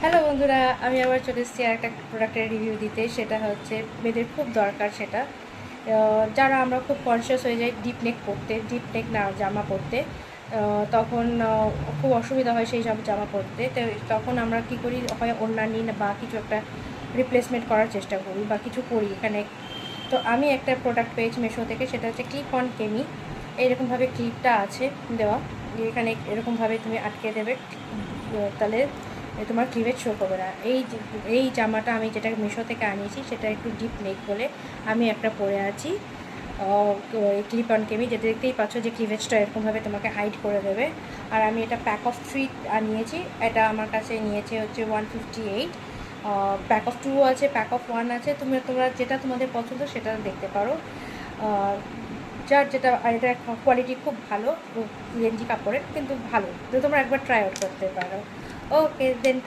Hello বন্ধুরা, আমি আবার চলে এসেছি আর একটা প্রোডাক্টের রিভিউ দিতে। সেটা হচ্ছে মেয়েদের খুব দরকার সেটা। যারা আমরা খুব কনসিয়াস হয়ে যাই ডিপ নেক পরতে, ডিপ নেক না জামা পরতে, তখন খুব অসুবিধা হয় সেই সব জামা পরতে। তো তখন আমরা কী করি, হয় ওড়না নিই না বা কিছু একটা রিপ্লেসমেন্ট করার চেষ্টা করি বা কিছু করি এখানে। তো আমি একটা প্রোডাক্ট পেয়েছি মিশো থেকে, সেটা হচ্ছে ক্লিপ অন কেমি। এইরকমভাবে ক্লিপটা আছে দেওয়া, এখানে এরকমভাবে তুমি আটকে দেবে, তাহলে তোমার ক্লিভেজ শো করবে না। এই জামাটা আমি যেটা মিশো থেকে আনিয়েছি সেটা একটু ডিপ নেক বলে আমি একটা পরে আছি ক্লিপ অন কেমি, যেটা দেখতেই পাচ্ছ যে ক্লিভেজটা এরকমভাবে তোমাকে হাইড করে দেবে। আর আমি এটা প্যাক অফ 3 আনিয়েছি। এটা আমার কাছে নিয়েছে হচ্ছে 158। প্যাক অফ 2 আছে, প্যাক অফ 1 আছে। তোমরা যেটা তোমাদের পছন্দ সেটা দেখতে পারো। যার যেটা, আর এটা কোয়ালিটি খুব ভালো, গেঞ্জি কাপড়ের কিন্তু ভালো, তো তোমরা একবার ট্রাই আউট করতে পারো। ওকে দেন।